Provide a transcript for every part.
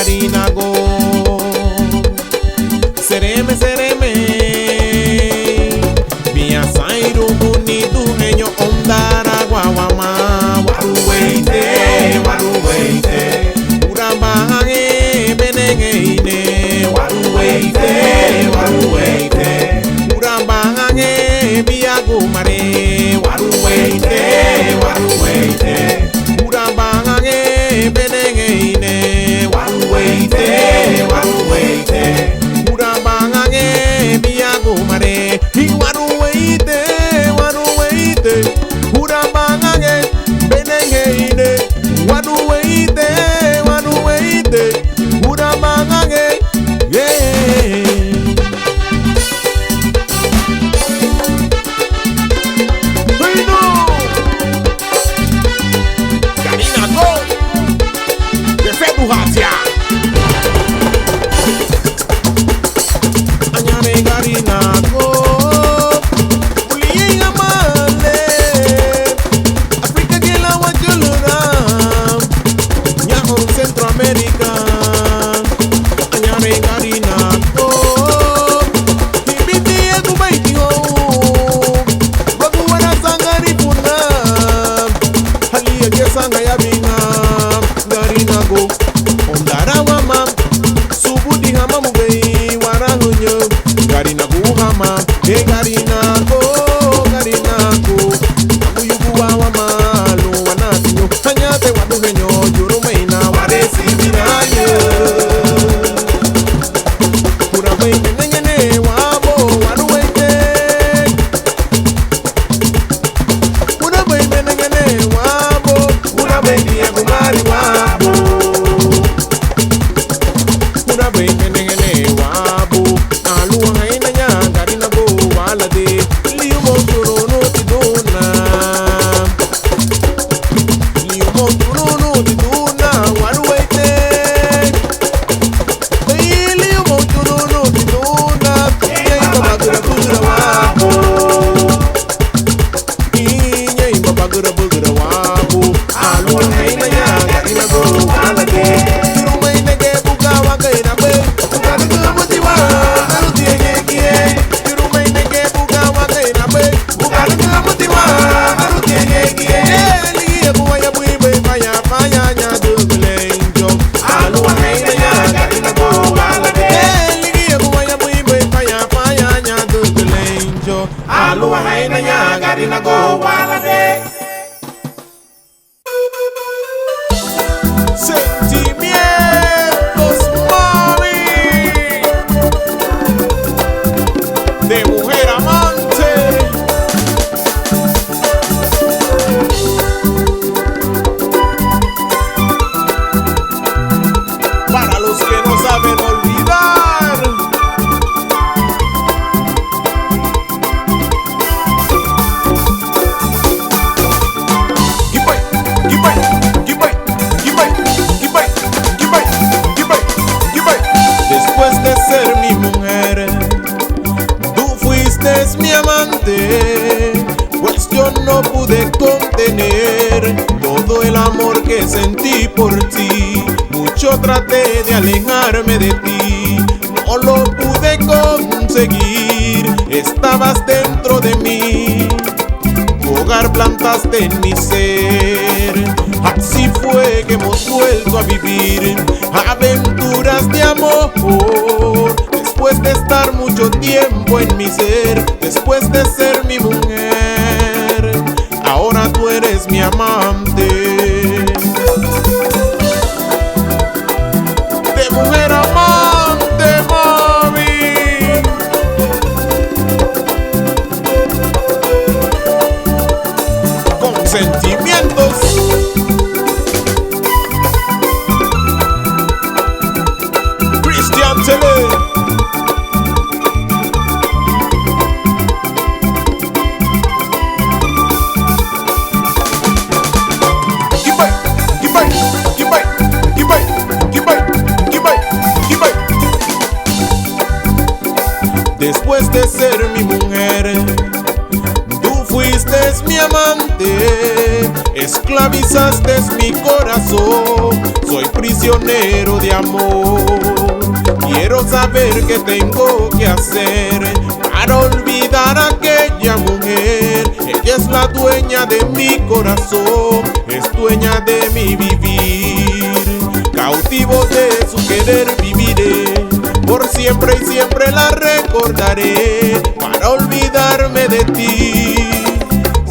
garinago. Sereme, sereme, Via Sairu Munitu Heño Ondara Guawama. Waruweite, waruweite, Urabange Benengeine. Waruweite, waruweite, Urabange Biagumare. Waruweite, waruweite, Urabange Benengeine. Waruweite, waruweite, Urabange Biagumare. Waruweite, waruweite, Urabange Benengeine. Waruweite, waruweite, Urabange, yeah. Garinago de Febuhatia. Añare Garinago, Uliya Male, Africa que la Guayulura, Ñajo Centroamérica. Añare Garinago, Ibiti Egubaitio, Baguana Sangaripuna, Halia que Sangayabina, Garinago, Ondarawama, Subudi Hamamubei, Warahunyo, Garinago Hama, Garinago, Garinago, Amuyuguawama, Luanatinyo, Hanyate Waduhenyo, Yurumeina, Waresi Virayo. Urabaite nengene wabo, waruweite. Urabaite nengene wabo, urabaite yagumari wabo. Urabaite nengene wabo, aluwa haina nya garinago walade. Liyumo turuno tiduna, liyumo turuno tiduna, waruweite. Liyumo turuno tiduna, yeyba bagura bagura wabo. Yeyba bagura bagura wabo, aluwa haina nya garinago walade. Yurumainege bugawa gairabe, ugarugu mutiwa, garutienyekie. Yurumainege bugawa gairabe, ugarugu mutiwa, garutienyekie. Liye buwaya buibe faya faya nya dugulenjo, aluwa haina nya garinago walade. Liye buwaya buibe faya faya nya dugulenjo, aluwa haina nya garinago walade. Sentimientos, mami, de mujer amante. Para los que no saben olvidar. Gibay, gibay, gibay, gibay, gibay, gibay, gibay, gibay. Después de ser mi mujer, tú fuiste mi amante, pues yo no pude contener todo el amor que sentí por ti. Mucho traté de alejarme de ti, no lo pude conseguir. Estabas dentro de mí, tu hogar plantaste en mi ser. Así fue que hemos vuelto a vivir aventuras de amor. Después de estar mucho tiempo en mi ser, después de ser mi mujer, ahora tú eres mi amante. De mujer amante, mami. Con sentimientos. Christian Tele. Gibay, gibay, gibay, gibay, gibay, gibay, gibay. Después de ser mi mujer, tú fuiste mi amante, esclavizaste mi corazón. soy prisionero de amor. Quiero saber qué tengo que hacer para olvidar a aquella mujer. Ella es la dueña de mi corazón, es dueña de mi vivir. Cautivo de su querer viviré, por siempre y siempre la recordaré. Para olvidarme de ti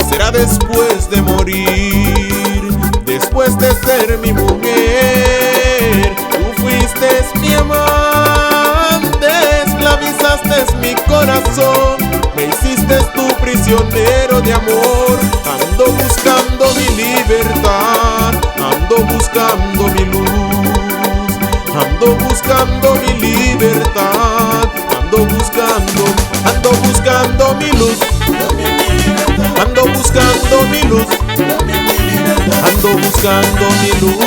será después de morir, después de ser mi mujer. Tú fuiste mi amante, esclavizaste mi corazón, me hiciste tu prisionero de amor. Ando buscando mi libertad, ando buscando mi luz, ando buscando mi libertad, ando buscando mi luz, ando buscando mi luz, ando buscando mi luz,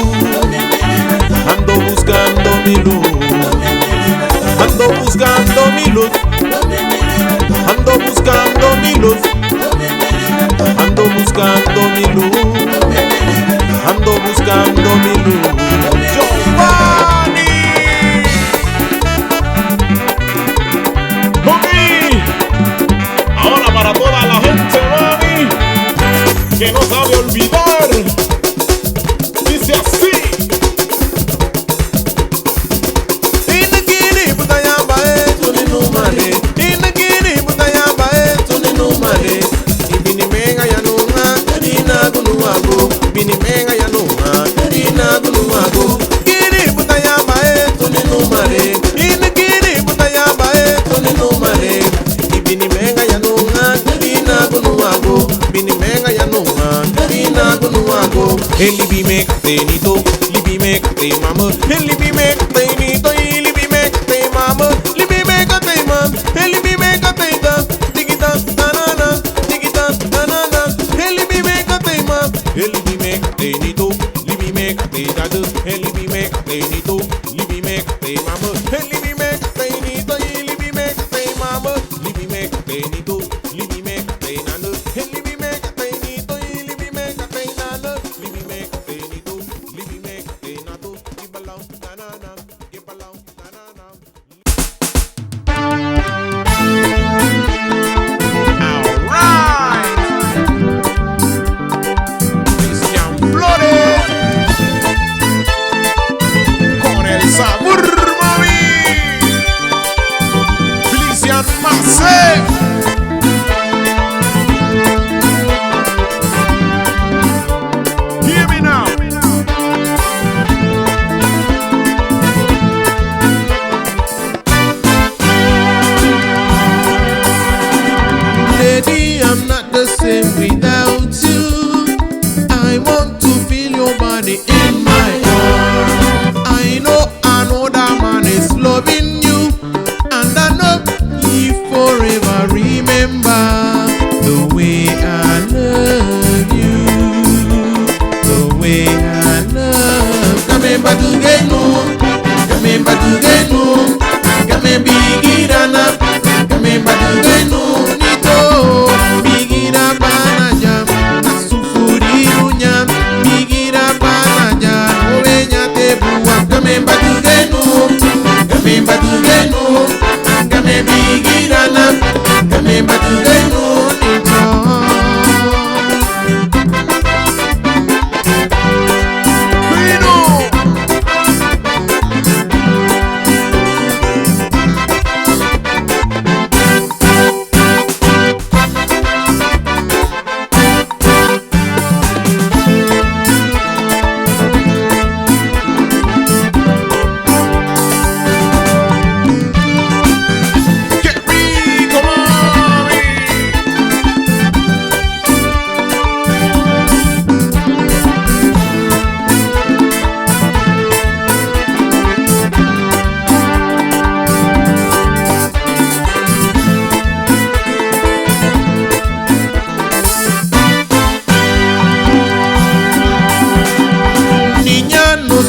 ando buscando mi luz, ando buscando mi luz, ando buscando mi luz, ando buscando mi luz, ando buscando mi luz. Giovanni, mami, ahora para toda la gente, mami, que no sabe olvidar, dice así. Bini menga ya nunga, karina gunuago. Kiri puta ya bae, tuni numare. Ini kiri puta ya bae, tuni numare. Bini menga ya nunga, karina gunuago. Bini menga ya nunga, karina gunuago. Libi me katenito, libi me kate mama. Libi me katenito, libi me kate mama. Libi me kate mama, libi me kate da. Tikita tanana, tikita tanana. Libi me kate mama. Libi me katenito, libi me kate dadu. Libi me katenito, libi me kate mama. Libi me katenito, libi me kate mama. Libi me katenito, libi me kate nanu. Libi me katenito, libi me kate nanu. Libi me katenito, libi me kate nanu. Gibalang tanana, gibalang tanana. Sabor, mami. Felician Marcel. Hear me now. Lady, I'm not the same without you. I want to feel your body in my arms. I know another man is loving you, and I know he forever remember the way I love you, the way I love. Kamemba tugenu, kamemba tugenu, kamembi girana, kamemba tugenu nito, bigira banaja, asufurirunya, bigira banaja, ovenya tebuwa. Kamemba tugenu, kamemba tugenu, kamembi girana, kamemba tugenu nito.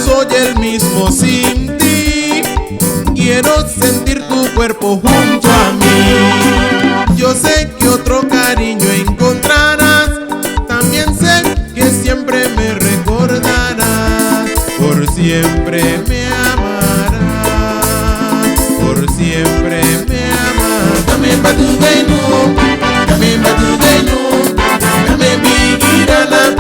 Soy el mismo sin ti. Quiero sentir tu cuerpo junto a mí. Yo sé que otro cariño encontrarás. También sé que siempre me recordarás. Por siempre me amarás, por siempre me amarás. Dame batugainu, dame batugainu, dame bigirana.